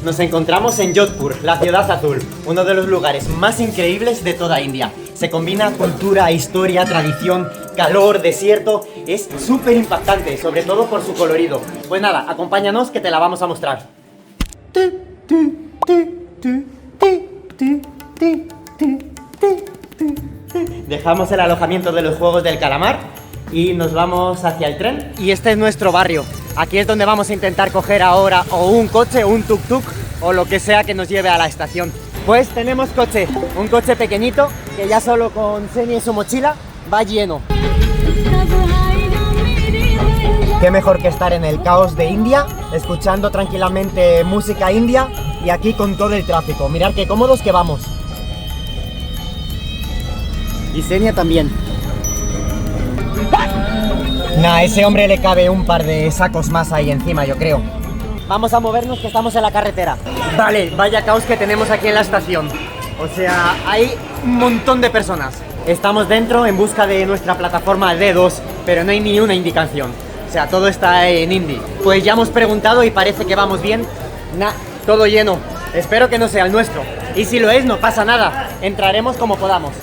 Nos encontramos en Jodhpur, la ciudad azul, uno de los lugares más increíbles de toda India. Se combina cultura, historia, tradición, calor, desierto. Es súper impactante, sobre todo por su colorido. Pues nada, acompáñanos que te la vamos a mostrar. Dejamos el alojamiento de los Juegos del Calamar y nos vamos hacia el tren. Y este es nuestro barrio. Aquí es donde vamos a intentar coger ahora o un coche, o un tuk-tuk o lo que sea que nos lleve a la estación. Pues tenemos coche, un coche pequeñito que ya solo con Xenia y su mochila va lleno. Qué mejor que estar en el caos de India, escuchando tranquilamente música india y aquí con todo el tráfico. Mirad qué cómodos que vamos. Y Xenia también. Nah, a ese hombre le cabe un par de sacos más ahí encima, yo creo. Vamos a movernos que estamos en la carretera. Vale, vaya caos que tenemos aquí en la estación. O sea, hay un montón de personas. Estamos dentro en busca de nuestra plataforma D2, pero no hay ni una indicación. O sea, todo está en hindi. Pues ya hemos preguntado y parece que vamos bien. Nah, todo lleno. Espero que no sea el nuestro. Y si lo es, no pasa nada. Entraremos como podamos.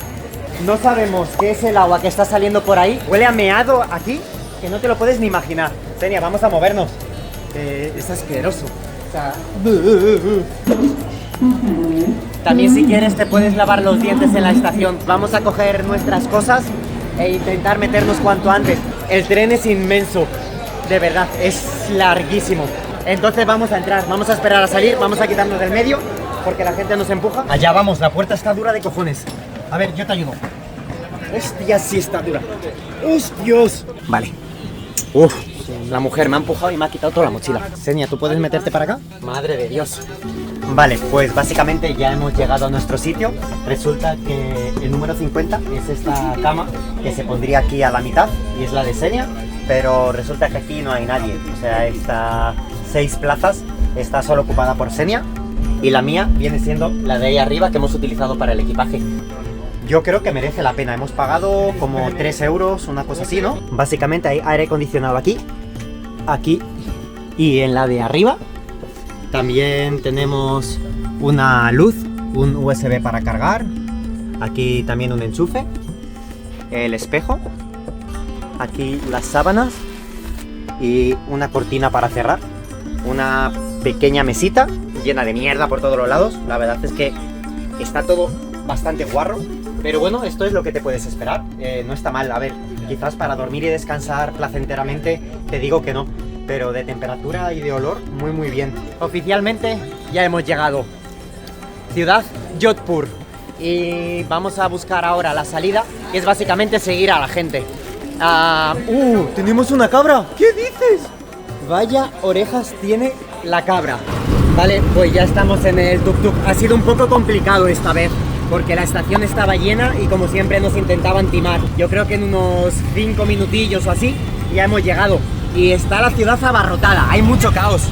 No sabemos qué es el agua que está saliendo por ahí. Huele a meado aquí, que no te lo puedes ni imaginar. Xenia, vamos a movernos. Es asqueroso. O sea... También si quieres te puedes lavar los dientes en la estación. Vamos a coger nuestras cosas e intentar meternos cuanto antes. El tren es inmenso, de verdad, es larguísimo. Entonces vamos a entrar, vamos a esperar a salir, vamos a quitarnos del medio porque la gente nos empuja. Allá vamos, la puerta está dura de cojones. A ver, yo te ayudo. Hostia, sí está dura. ¡Hostios! Vale. Uf, la mujer me ha empujado y me ha quitado toda la mochila. Xenia, ¿tú puedes meterte para acá? Madre de Dios. Vale, pues básicamente ya hemos llegado a nuestro sitio. Resulta que el número 50 es esta cama que se pondría aquí a la mitad y es la de Xenia, pero resulta que aquí no hay nadie. O sea, estas 6 plazas está solo ocupada por Xenia y la mía viene siendo la de ahí arriba que hemos utilizado para el equipaje. Yo creo que merece la pena, hemos pagado como 3 euros, una cosa así, ¿no? Básicamente hay aire acondicionado aquí, aquí y en la de arriba. También tenemos una luz, un USB para cargar, aquí también un enchufe, el espejo, aquí las sábanas y una cortina para cerrar, una pequeña mesita llena de mierda por todos los lados. La verdad es que está todo bastante guarro, pero bueno, esto es lo que te puedes esperar, no está mal. A ver, quizás para dormir y descansar placenteramente te digo que no, pero de temperatura y de olor muy bien. Oficialmente ya hemos llegado. Ciudad Jodhpur. Y vamos a buscar ahora la salida, que es básicamente seguir a la gente. ¿Tenemos una cabra? ¿Qué dices? Vaya orejas tiene la cabra. Vale, pues ya estamos en el tuk-tuk. Ha sido un poco complicado esta vez, porque la estación estaba llena y como siempre nos intentaban timar. Yo creo que en unos 5 minutillos o así ya hemos llegado. Y está la ciudad abarrotada, hay mucho caos.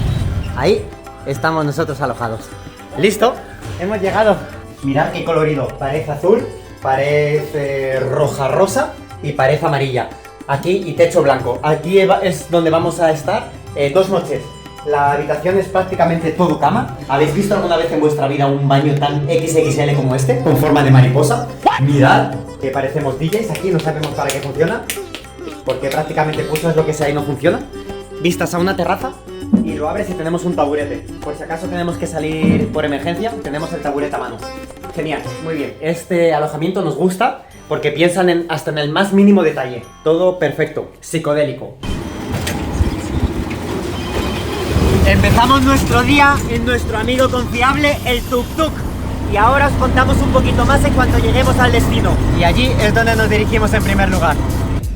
Ahí estamos nosotros alojados. ¿Listo? Hemos llegado. Mirad qué colorido, pared azul, pared roja-rosa y pared amarilla. Aquí y techo blanco. Aquí es donde vamos a estar 2 noches. La habitación es prácticamente todo cama. ¿Habéis visto alguna vez en vuestra vida un baño tan XXL como este? Con forma de mariposa. Mirad que parecemos DJs, aquí no sabemos para qué funciona, porque prácticamente pulsas lo que sea y no funciona. Vistas a una terraza y lo abres y tenemos un taburete. Por si acaso tenemos que salir por emergencia, tenemos el taburete a mano. Genial, muy bien. Este alojamiento nos gusta porque piensan hasta en el más mínimo detalle. Todo perfecto, psicodélico. Empezamos nuestro día en nuestro amigo confiable, el tuk-tuk. Y ahora os contamos un poquito más en cuanto lleguemos al destino. Y allí es donde nos dirigimos en primer lugar.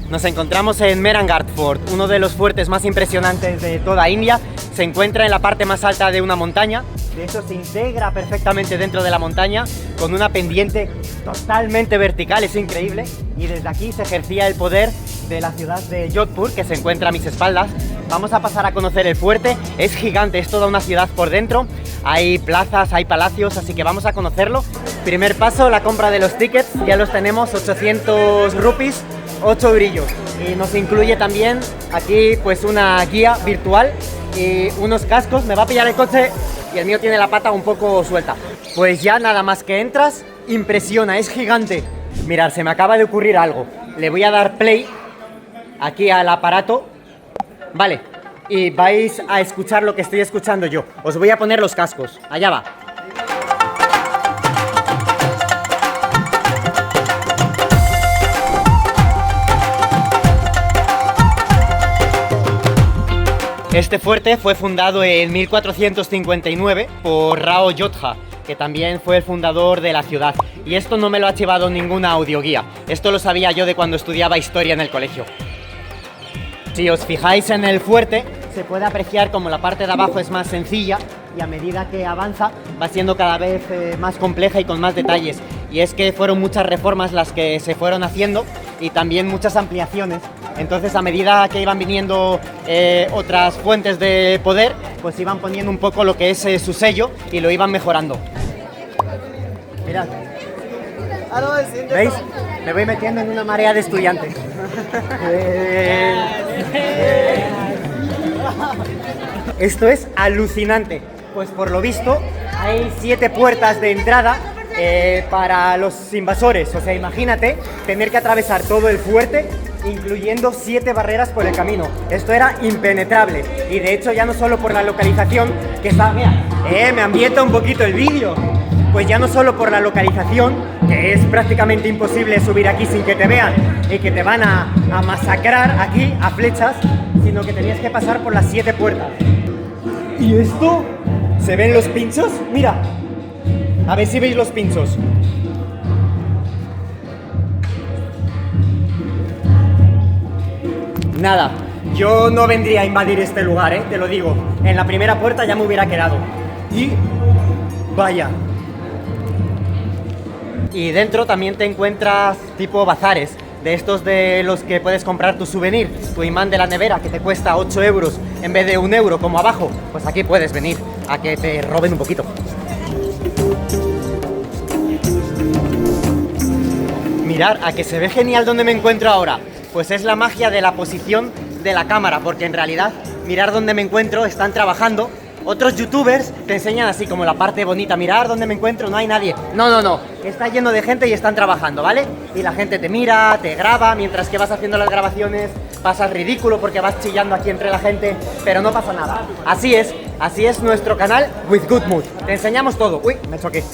Nos encontramos en Mehrangarh Fort, uno de los fuertes más impresionantes de toda India. Se encuentra en la parte más alta de una montaña. De hecho, se integra perfectamente dentro de la montaña con una pendiente totalmente vertical, es increíble. Y desde aquí se ejercía el poder de la ciudad de Jodhpur, que se encuentra a mis espaldas. Vamos a pasar a conocer el fuerte, es gigante, es toda una ciudad por dentro. Hay plazas, hay palacios, así que vamos a conocerlo. Primer paso, la compra de los tickets, ya los tenemos, 800 rupees, 8 brillos. Y nos incluye también aquí pues una guía virtual y unos cascos. Me va a pillar el coche. y el mío tiene la pata un poco suelta. Pues ya nada más que entras, impresiona, es gigante. Mirad, se me acaba de ocurrir algo. Le voy a dar play aquí al aparato. Vale, y vais a escuchar lo que estoy escuchando yo. Os voy a poner los cascos, allá va. Este fuerte fue fundado en 1459 por Rao Yodha, que también fue el fundador de la ciudad. Y esto no me lo ha llevado ninguna audioguía, esto lo sabía yo de cuando estudiaba historia en el colegio. Si os fijáis en el fuerte, se puede apreciar como la parte de abajo es más sencilla y a medida que avanza va siendo cada vez más compleja y con más detalles. Y es que fueron muchas reformas las que se fueron haciendo y también muchas ampliaciones. Entonces, a medida que iban viniendo otras fuentes de poder, pues iban poniendo un poco lo que es su sello y lo iban mejorando. Mirad. ¿Veis? Me voy metiendo en una marea de estudiantes. Esto es alucinante. Pues por lo visto hay 7 puertas de entrada para los invasores. O sea, imagínate tener que atravesar todo el fuerte, incluyendo 7 barreras por el camino. Esto era impenetrable. Y de hecho ya no solo por la localización, que está... Mira, me ambienta un poquito el vídeo. Pues ya no solo por la localización, que es prácticamente imposible subir aquí sin que te vean y que te van a masacrar aquí a flechas, sino que tenías que pasar por las 7 puertas. ¿Y esto? ¿Se ven los pinchos? Mira, a ver si veis los pinchos. Nada, yo no vendría a invadir este lugar, te lo digo. En la primera puerta ya me hubiera quedado. Y... vaya. Y dentro también te encuentras tipo bazares, de estos de los que puedes comprar tu souvenir, tu imán de la nevera que te cuesta 8 euros en vez de 1 euro como abajo. Pues aquí puedes venir a que te roben un poquito. Mirad, a que se ve genial donde me encuentro ahora. Pues es la magia de la posición de la cámara, porque en realidad, mirar dónde me encuentro, están trabajando. Otros youtubers te enseñan así como la parte bonita, mirar dónde me encuentro, no hay nadie. No, está lleno de gente y están trabajando, ¿vale? Y la gente te mira, te graba, mientras que vas haciendo las grabaciones, pasas ridículo porque vas chillando aquí entre la gente, pero no pasa nada. Así es nuestro canal With Good Mood. Te enseñamos todo. Uy, me choqué.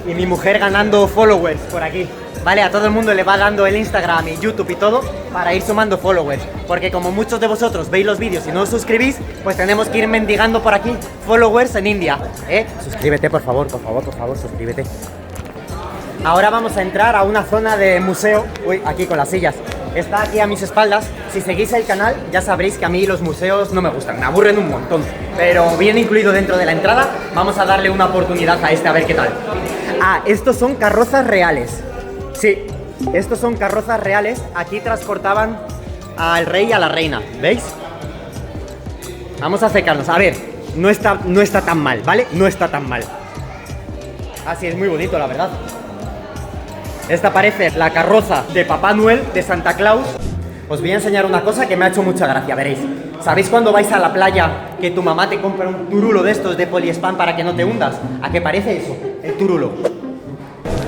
Y mi mujer ganando followers por aquí. Vale, a todo el mundo le va dando el Instagram y YouTube y todo para ir sumando followers. Porque como muchos de vosotros veis los vídeos y no os suscribís, pues tenemos que ir mendigando por aquí followers en India. Suscríbete, por favor, suscríbete. Ahora vamos a entrar a una zona de museo. Uy, aquí con las sillas. Está aquí a mis espaldas. Si seguís el canal ya sabréis que a mí los museos no me gustan, me aburren un montón. Pero bien incluido dentro de la entrada, vamos a darle una oportunidad a este a ver qué tal. Ah, estos son carrozas reales. Sí, estos son carrozas reales. Aquí transportaban al rey y a la reina, ¿veis? Vamos a acercarnos, a ver, no está tan mal, ¿vale? No está tan mal. Así es muy bonito, la verdad. Esta parece la carroza de Papá Noel, de Santa Claus. Os voy a enseñar una cosa que me ha hecho mucha gracia, veréis. ¿Sabéis cuando vais a la playa que tu mamá te compra un turulo de estos de poliespán para que no te hundas? ¿A qué parece eso? El turulo.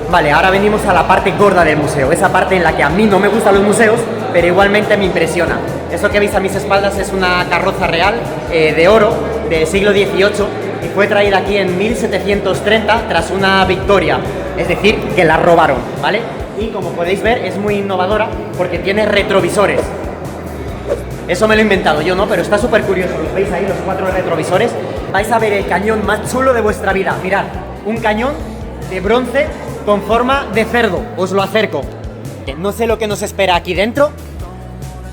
Vale, ahora venimos a la parte gorda del museo, esa parte en la que a mí no me gustan los museos, pero igualmente me impresiona. Eso que veis a mis espaldas es una carroza real de oro del siglo XVIII y fue traída aquí en 1730 tras una victoria, es decir, que la robaron, ¿vale? Y como podéis ver es muy innovadora porque tiene retrovisores. Eso me lo he inventado yo, ¿no? Pero está súper curioso, ¿los veis ahí, los 4 retrovisores? Vais a ver el cañón más chulo de vuestra vida, mirad, un cañón de bronce con forma de cerdo, os lo acerco. No sé lo que nos espera aquí dentro,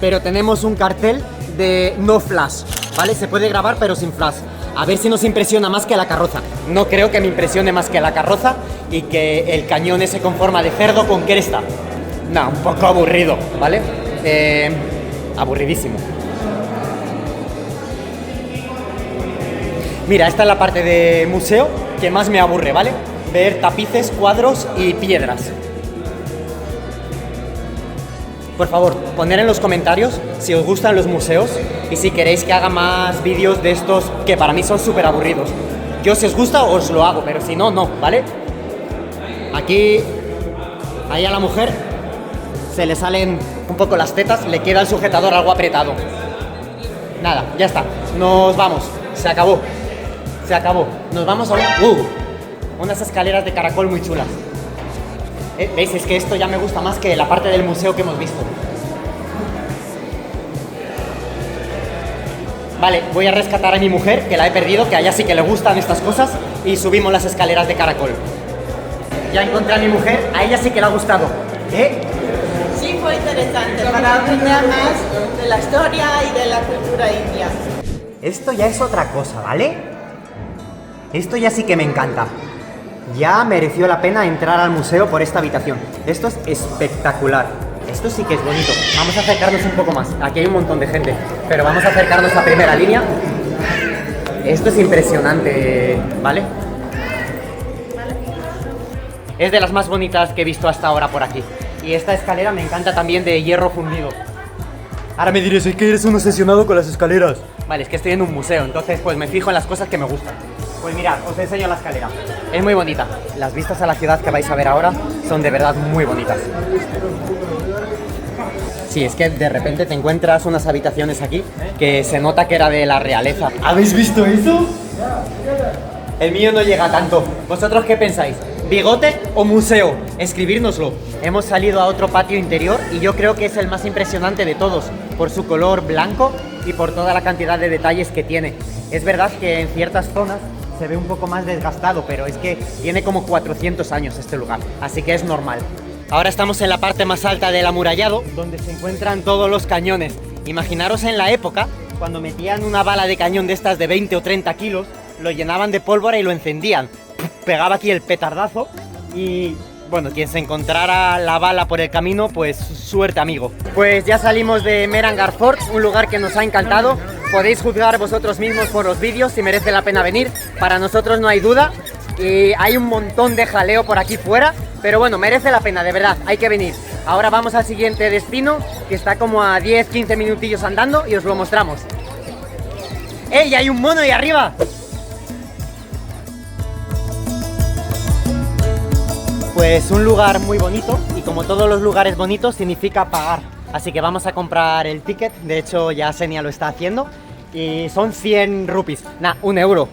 pero tenemos un cartel de no flash, ¿vale? Se puede grabar pero sin flash. A ver si nos impresiona más que la carroza. No creo que me impresione más que la carroza y que el cañón ese con forma de cerdo con cresta. No, un poco aburrido, ¿vale? Aburridísimo. Mira, esta es la parte de museo que más me aburre, ¿vale? Ver tapices, cuadros y piedras. Por favor, poner en los comentarios si os gustan los museos y si queréis que haga más vídeos de estos que para mí son súper aburridos. Yo si os gusta os lo hago, pero si no, no, ¿vale? Aquí, ahí a la mujer se le salen un poco las tetas, le queda el sujetador algo apretado. Nada, ya está, nos vamos, se acabó. Se acabó, nos vamos a unas escaleras de caracol muy chulas. ¿Veis? Es que esto ya me gusta más que la parte del museo que hemos visto. Vale, voy a rescatar a mi mujer, que la he perdido, que a ella sí que le gustan estas cosas, y subimos las escaleras de caracol. Ya encontré a mi mujer, a ella sí que le ha gustado. Sí, fue interesante para aprender más de la historia y de la cultura india. Esto ya es otra cosa, ¿vale? Esto ya sí que me encanta. Ya mereció la pena entrar al museo por esta habitación. Esto es espectacular. Esto sí que es bonito. Vamos a acercarnos un poco más. Aquí hay un montón de gente, pero vamos a acercarnos a primera línea. Esto es impresionante, ¿vale? Es de las más bonitas que he visto hasta ahora por aquí. Y esta escalera me encanta también, de hierro fundido. Ahora me diréis, es que eres un obsesionado con las escaleras. Vale, es que estoy en un museo, entonces pues me fijo en las cosas que me gustan. Pues mirad, os enseño la escalera. Es muy bonita. Las vistas a la ciudad que vais a ver ahora son de verdad muy bonitas. Sí, es que de repente te encuentras unas habitaciones aquí que se nota que era de la realeza. ¿Habéis visto eso? El mío no llega tanto. ¿Vosotros qué pensáis? ¿Bigote o museo? Escribírnoslo. Hemos salido a otro patio interior y yo creo que es el más impresionante de todos, por su color blanco y por toda la cantidad de detalles que tiene. Es verdad que en ciertas zonas se ve un poco más desgastado, pero es que tiene como 400 años este lugar, así que es normal. Ahora estamos en la parte más alta del amurallado, donde se encuentran todos los cañones. Imaginaros en la época, cuando metían una bala de cañón de estas de 20 o 30 kilos, lo llenaban de pólvora y lo encendían. Pegaba aquí el petardazo y, bueno, quien se encontrara la bala por el camino, pues suerte, amigo. Pues ya salimos de Merangar Fort, un lugar que nos ha encantado. Podéis juzgar vosotros mismos por los vídeos si merece la pena venir. Para nosotros no hay duda. Y hay un montón de jaleo por aquí fuera, pero bueno, merece la pena, de verdad, hay que venir. Ahora vamos al siguiente destino, que está como a 10-15 minutillos andando, y os lo mostramos. ¡Ey, hay un mono ahí arriba! Pues un lugar muy bonito, y como todos los lugares bonitos significa pagar. Así que vamos a comprar el ticket, de hecho ya Senia lo está haciendo, y son 100 rupees, 1 euro.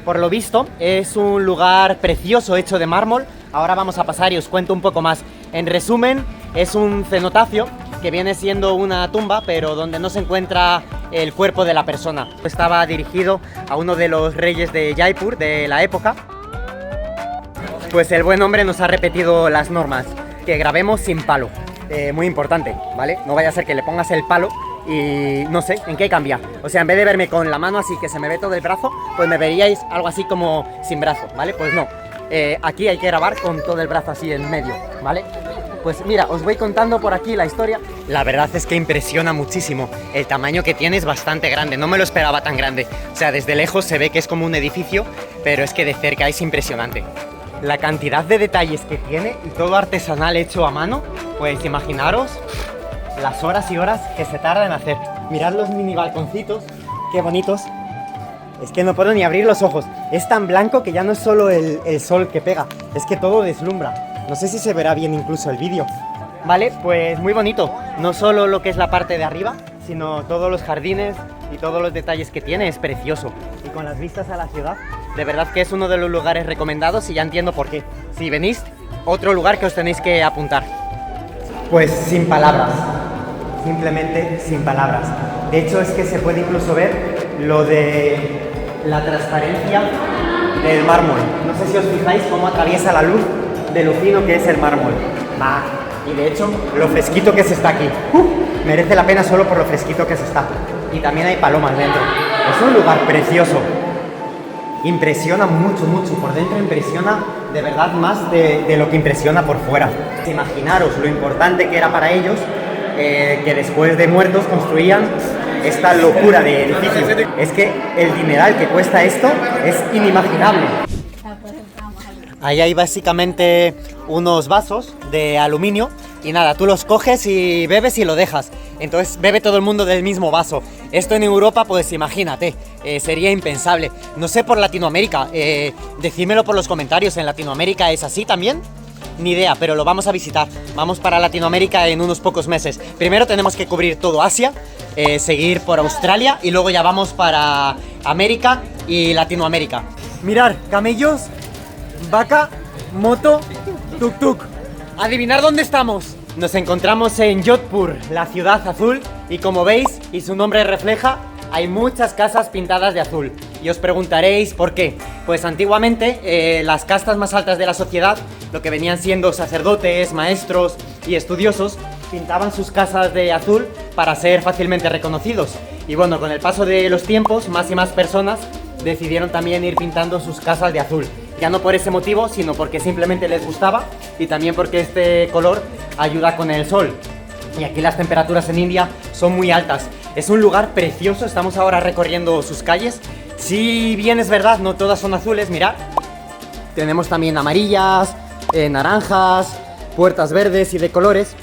Por lo visto, es un lugar precioso hecho de mármol. Ahora vamos a pasar y os cuento un poco más. En resumen, es un cenotafio que viene siendo una tumba, pero donde no se encuentra el cuerpo de la persona. Estaba dirigido a uno de los reyes de Jaipur de la época. Pues el buen hombre nos ha repetido las normas, que grabemos sin palo. Muy importante, ¿vale? No vaya a ser que le pongas el palo y no sé, ¿en qué cambia? O sea, en vez de verme con la mano así que se me ve todo el brazo, pues me veríais algo así como sin brazo, ¿vale? Pues no, aquí hay que grabar con todo el brazo así en medio, ¿vale? Pues mira, os voy contando por aquí la historia. La verdad es que impresiona muchísimo. El tamaño que tiene es bastante grande, no me lo esperaba tan grande. O sea, desde lejos se ve que es como un edificio, pero es que de cerca es impresionante. La cantidad de detalles que tiene y todo artesanal hecho a mano, pues imaginaros las horas y horas que se tarda en hacer. Mirad los mini balconcitos, qué bonitos. Es que no puedo ni abrir los ojos. Es tan blanco que ya no es solo el sol que pega, es que todo deslumbra. No sé si se verá bien incluso el vídeo. Vale, pues muy bonito. No solo lo que es la parte de arriba, sino todos los jardines y todos los detalles que tiene, es precioso. Y con las vistas a la ciudad, de verdad que es uno de los lugares recomendados y ya entiendo por qué. Si venís, otro lugar que os tenéis que apuntar. Pues sin palabras. Simplemente sin palabras. De hecho es que se puede incluso ver lo de la transparencia del mármol. No sé si os fijáis cómo atraviesa la luz de lo fino que es el mármol. Y de hecho lo fresquito que se está aquí. Merece la pena solo por lo fresquito que se está. Y también hay palomas dentro. Es un lugar precioso. Impresiona mucho, mucho. Por dentro impresiona de verdad más de lo que impresiona por fuera. Imaginaros lo importante que era para ellos que después de muertos construían esta locura de edificio. Es que el dineral que cuesta esto es inimaginable. Ahí hay básicamente unos vasos de aluminio y nada, tú los coges y bebes y lo dejas. entonces bebe todo el mundo del mismo vaso. Esto en Europa, pues imagínate, sería impensable. No sé por Latinoamérica, decídmelo por los comentarios, ¿en Latinoamérica es así también? Ni idea, pero lo vamos a visitar. Vamos para Latinoamérica en unos pocos meses. Primero tenemos que cubrir todo Asia, seguir por Australia y luego ya vamos para América y Latinoamérica. Mirar, camellos, vaca, moto, tuk-tuk. ¿Adivinar dónde estamos? Nos encontramos en Jodhpur, la ciudad azul, y como veis, y su nombre refleja, hay muchas casas pintadas de azul. Y os preguntaréis ¿por qué? Pues antiguamente las castas más altas de la sociedad, lo que venían siendo sacerdotes, maestros y estudiosos, pintaban sus casas de azul para ser fácilmente reconocidos. Y bueno, con el paso de los tiempos, más y más personas decidieron también ir pintando sus casas de azul. Ya no por ese motivo, sino porque simplemente les gustaba y también porque este color ayuda con el sol. Y aquí las temperaturas en India son muy altas. Es un lugar precioso, estamos ahora recorriendo sus calles. Si bien es verdad, no todas son azules, mirad. Tenemos también amarillas, naranjas, puertas verdes y de colores.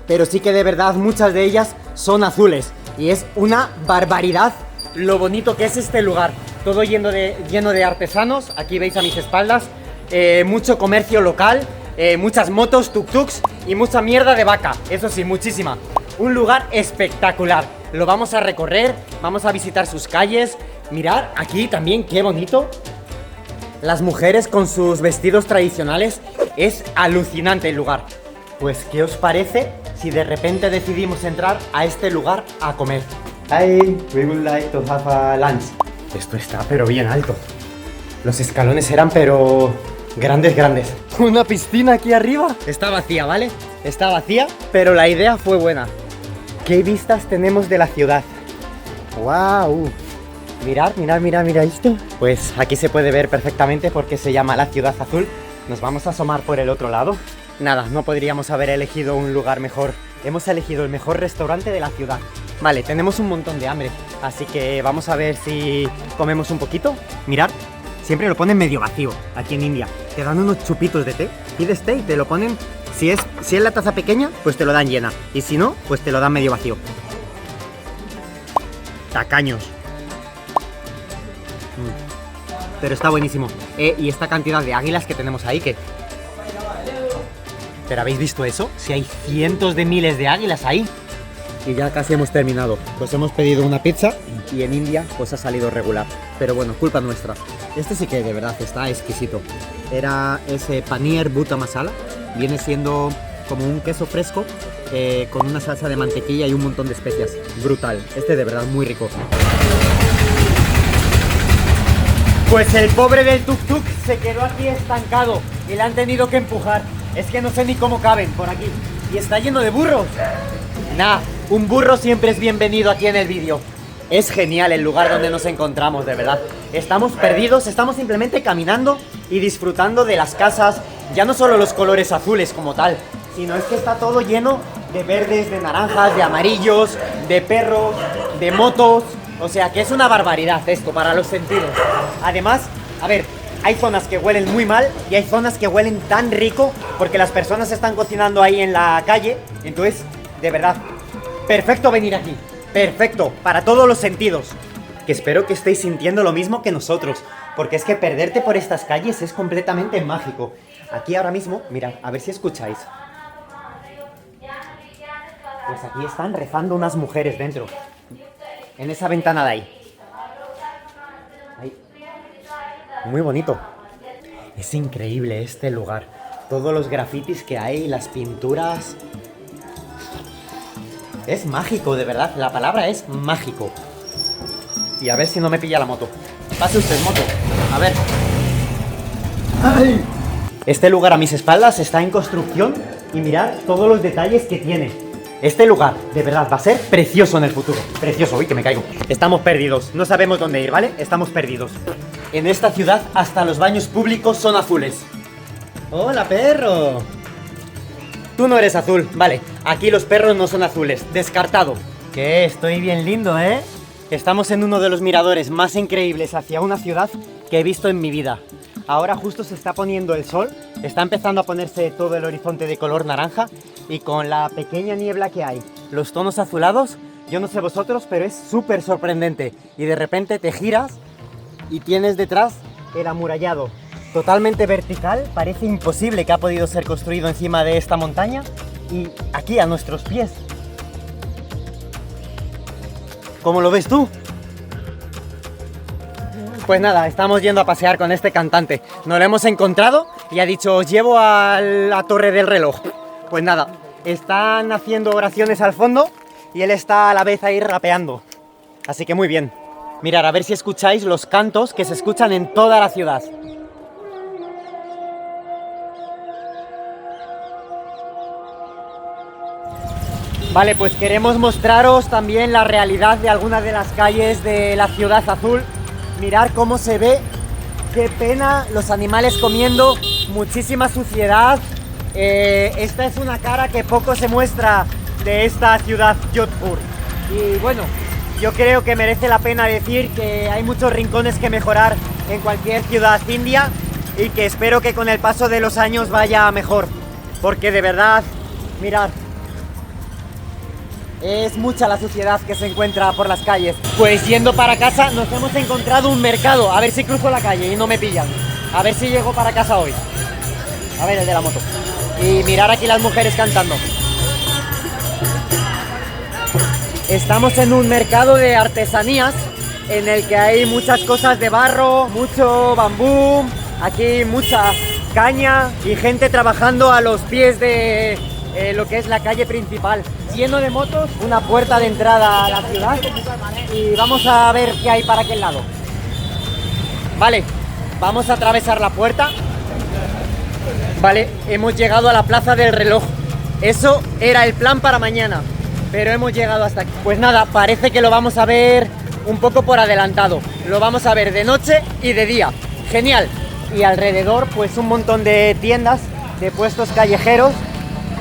Pero sí que de verdad muchas de ellas son azules. Y es una barbaridad lo bonito que es este lugar. Todo lleno de artesanos, aquí veis a mis espaldas, mucho comercio local, muchas motos, tuk-tuks y mucha mierda de vaca, eso sí, muchísima. Un lugar espectacular, lo vamos a recorrer, vamos a visitar sus calles. Mirad aquí también, qué bonito. Las mujeres con sus vestidos tradicionales, es alucinante el lugar. Pues, ¿qué os parece si de repente decidimos entrar a este lugar a comer? Hi, we would like to have a lunch. Esto está pero bien alto. Los escalones eran pero grandes. Una piscina aquí arriba. Está vacía, ¿vale? Está vacía, pero la idea fue buena. ¿Qué vistas tenemos de la ciudad? ¡Wow! Mirad esto. Pues aquí se puede ver perfectamente porque se llama la Ciudad Azul. Nos vamos a asomar por el otro lado. Nada, no podríamos haber elegido un lugar mejor. Hemos elegido el mejor restaurante de la ciudad. Vale, tenemos un montón de hambre, así que vamos a ver si comemos un poquito. Mirad, siempre lo ponen medio vacío aquí en India. Te dan unos chupitos de té, pides té y te lo ponen. Si es la taza pequeña, pues te lo dan llena. Y si no, pues te lo dan medio vacío. Tacaños. Pero está buenísimo. Y esta cantidad de águilas que tenemos ahí, que... ¿Pero habéis visto eso? Si hay cientos de miles de águilas ahí. Y ya casi hemos terminado. Pues hemos pedido una pizza y en India pues ha salido regular. Pero bueno, culpa nuestra. Este sí que de verdad está exquisito. Era ese paneer butter masala. Viene siendo como un queso fresco con una salsa de mantequilla y un montón de especias. Brutal. Este de verdad muy rico. Pues el pobre del tuk-tuk se quedó aquí estancado y le han tenido que empujar. Es que no sé ni cómo caben por aquí. Y está lleno de burros. Nah, un burro siempre es bienvenido aquí en el vídeo. Es genial el lugar donde nos encontramos, de verdad. Estamos perdidos, estamos simplemente caminando y disfrutando de las casas. Ya no solo los colores azules como tal, sino es que está todo lleno de verdes, de naranjas, de amarillos, de perros, de motos. O sea que es una barbaridad esto para los sentidos. Además, a ver, hay zonas que huelen muy mal y hay zonas que huelen tan rico porque las personas están cocinando ahí en la calle. Entonces, de verdad, perfecto venir aquí. Perfecto, para todos los sentidos. Que espero que estéis sintiendo lo mismo que nosotros, porque es que perderte por estas calles es completamente mágico. Aquí ahora mismo, mirad, a ver si escucháis. Pues aquí están rezando unas mujeres dentro, en esa ventana de ahí. Muy bonito. Es increíble este lugar. Todos los grafitis que hay, las pinturas. Es mágico, de verdad. La palabra es mágico. Y a ver si no me pilla la moto. Pase usted, moto. A ver. ¡Ay! Este lugar a mis espaldas está en construcción. Y mirad todos los detalles que tiene. Este lugar, de verdad, va a ser precioso en el futuro. Precioso, uy, que me caigo. Estamos perdidos, no sabemos dónde ir, ¿vale? Estamos perdidos. En esta ciudad, hasta los baños públicos son azules. ¡Hola, perro! Tú no eres azul, vale. Aquí los perros no son azules, descartado. ¿Qué? Estoy bien lindo, ¿eh? Estamos en uno de los miradores más increíbles hacia una ciudad que he visto en mi vida. Ahora justo se está poniendo el sol, está empezando a ponerse todo el horizonte de color naranja y con la pequeña niebla que hay los tonos azulados, yo no sé vosotros, pero es súper sorprendente. Y de repente te giras y tienes detrás el amurallado. Totalmente vertical, parece imposible que ha podido ser construido encima de esta montaña. Y aquí a nuestros pies. ¿Cómo lo ves tú? Pues nada, estamos yendo a pasear con este cantante. Nos lo hemos encontrado y ha dicho, os llevo a la Torre del Reloj. Pues nada, están haciendo oraciones al fondo y él está a la vez ahí rapeando. Así que muy bien. Mirad, a ver si escucháis los cantos que se escuchan en toda la ciudad. Vale, pues queremos mostraros también la realidad de algunas de las calles de la Ciudad Azul. Mirad cómo se ve, qué pena, los animales comiendo, muchísima suciedad. Esta es una cara que poco se muestra de esta ciudad Jodhpur. Y bueno, yo creo que merece la pena decir que hay muchos rincones que mejorar en cualquier ciudad india y que espero que con el paso de los años vaya mejor. Porque de verdad, mirad, es mucha la suciedad que se encuentra por las calles. Pues yendo para casa nos hemos encontrado un mercado. A ver si cruzo la calle y no me pillan. A ver si llego para casa hoy. A ver el de la moto. Y mirar aquí las mujeres cantando. Estamos en un mercado de artesanías en el que hay muchas cosas de barro, mucho bambú, aquí mucha caña y gente trabajando a los pies de lo que es la calle principal. Lleno de motos, una puerta de entrada a la ciudad y vamos a ver qué hay para aquel lado. Vale, vamos a atravesar la puerta. Vale, hemos llegado a la Plaza del Reloj. Eso era el plan para mañana, pero hemos llegado hasta aquí. Pues nada, parece que lo vamos a ver un poco por adelantado. Lo vamos a ver de noche y de día. Genial. Y alrededor pues un montón de tiendas, de puestos callejeros,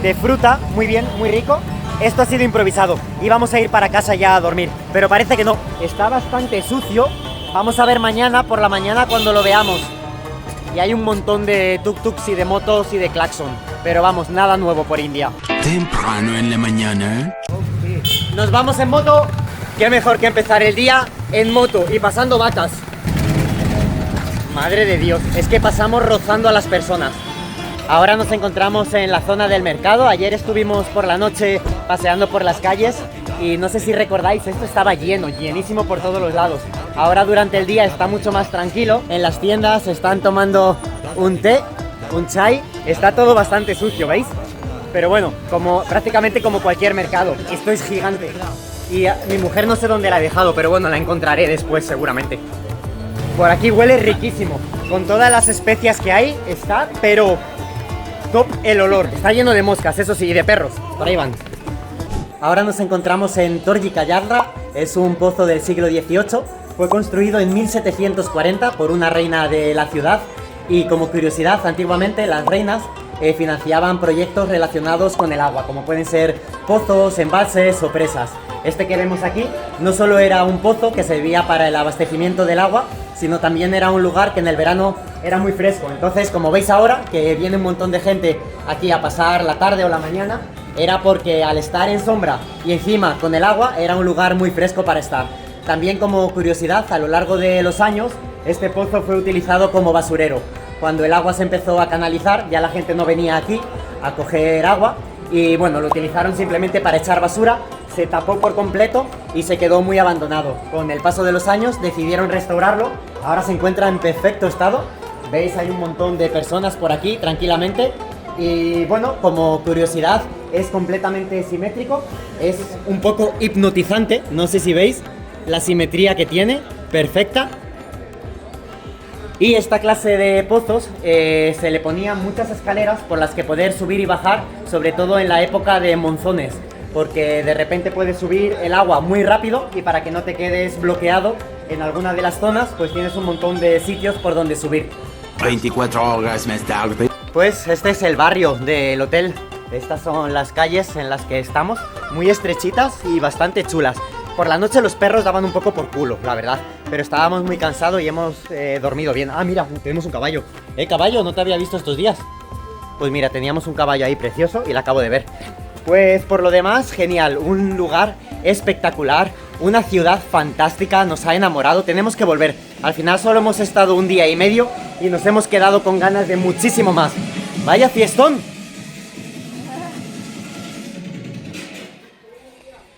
de fruta, muy bien, muy rico. Esto ha sido improvisado y vamos a ir para casa ya a dormir, pero parece que no, está bastante sucio. Vamos a ver mañana por la mañana cuando lo veamos. Y hay un montón de tuk-tuks y de motos y de claxon, pero vamos, nada nuevo por India. Temprano en la mañana. Nos vamos en moto. Qué mejor que empezar el día en moto y pasando vacas. Madre de Dios, es que pasamos rozando a las personas. Ahora nos encontramos en la zona del mercado. Ayer estuvimos por la noche paseando por las calles y no sé si recordáis, esto estaba lleno, llenísimo por todos los lados. Ahora durante el día está mucho más tranquilo. En las tiendas están tomando un té, un chai. Está todo bastante sucio, ¿veis? Pero bueno, prácticamente como cualquier mercado. Esto es gigante. Y mi mujer no sé dónde la he dejado, pero bueno, la encontraré después seguramente. Por aquí huele riquísimo. Con todas las especias que hay, está, pero top el olor. Está lleno de moscas, eso sí, y de perros. Por ahí van. Ahora nos encontramos en Torjika Yadra. Es un pozo del siglo XVIII. Fue construido en 1740 por una reina de la ciudad. Y como curiosidad, antiguamente las reinas financiaban proyectos relacionados con el agua, como pueden ser pozos, embalses o presas. Este que vemos aquí no solo era un pozo que servía para el abastecimiento del agua, sino también era un lugar que en el verano era muy fresco. Entonces, como veis ahora, que viene un montón de gente aquí a pasar la tarde o la mañana, era porque al estar en sombra y encima con el agua, era un lugar muy fresco para estar. También como curiosidad, a lo largo de los años, este pozo fue utilizado como basurero. Cuando el agua se empezó a canalizar, ya la gente no venía aquí a coger agua y bueno, lo utilizaron simplemente para echar basura. Se tapó por completo y se quedó muy abandonado. Con el paso de los años decidieron restaurarlo. Ahora se encuentra en perfecto estado. Veis, hay un montón de personas por aquí tranquilamente. Y bueno, como curiosidad, es completamente simétrico. Es un poco hipnotizante. No sé si veis la simetría que tiene. Perfecta. Y esta clase de pozos se le ponían muchas escaleras por las que poder subir y bajar, sobre todo en la época de monzones, porque de repente puedes subir el agua muy rápido y para que no te quedes bloqueado en alguna de las zonas, pues tienes un montón de sitios por donde subir. 24 horas más tarde. Pues este es el barrio del hotel. Estas son las calles en las que estamos, muy estrechitas y bastante chulas. Por la noche los perros daban un poco por culo, la verdad, pero estábamos muy cansados y hemos dormido bien. Ah, mira, tenemos un caballo. Caballo, no te había visto estos días. Pues mira, teníamos un caballo ahí precioso y lo acabo de ver. Pues por lo demás, genial, un lugar espectacular, una ciudad fantástica, nos ha enamorado, tenemos que volver. Al final solo hemos estado un día y medio y nos hemos quedado con ganas de muchísimo más. ¡Vaya fiestón!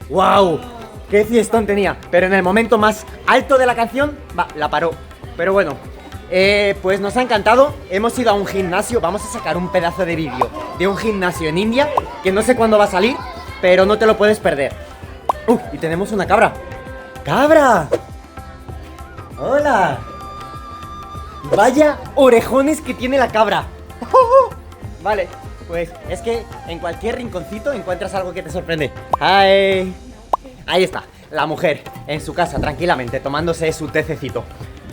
¡Wow! ¡Qué fiestón tenía! Pero en el momento más alto de la canción, la paró. Pero bueno, pues nos ha encantado. Hemos ido a un gimnasio, vamos a sacar un pedazo de vídeo de un gimnasio en India, que no sé cuándo va a salir, pero no te lo puedes perder. Y tenemos una cabra. ¡Cabra! ¡Hola! ¡Vaya orejones que tiene la cabra! Vale, pues es que en cualquier rinconcito encuentras algo que te sorprende. ¡Hi! Ahí está, la mujer en su casa tranquilamente tomándose su tececito.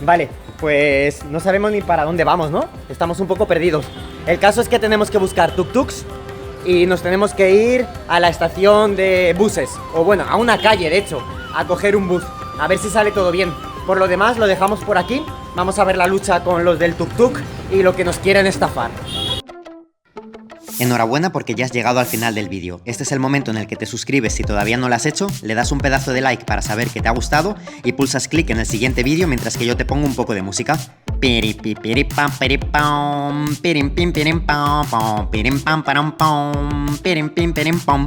Vale, pues no sabemos ni para dónde vamos, ¿no? Estamos un poco perdidos. El caso es que tenemos que buscar tuk-tuks y nos tenemos que ir a la estación de buses, o bueno, a una calle de hecho, a coger un bus, a ver si sale todo bien. Por lo demás lo dejamos por aquí. Vamos a ver la lucha con los del tuk-tuk y lo que nos quieren estafar. Enhorabuena porque ya has llegado al final del vídeo. Este es el momento en el que te suscribes si todavía no lo has hecho, le das un pedazo de like para saber que te ha gustado y pulsas clic en el siguiente vídeo mientras que yo te pongo un poco de música. Piripipiripam, piripam, pirim pim pirim pam pam, pirim pam param pam, pirim pim pirim pam.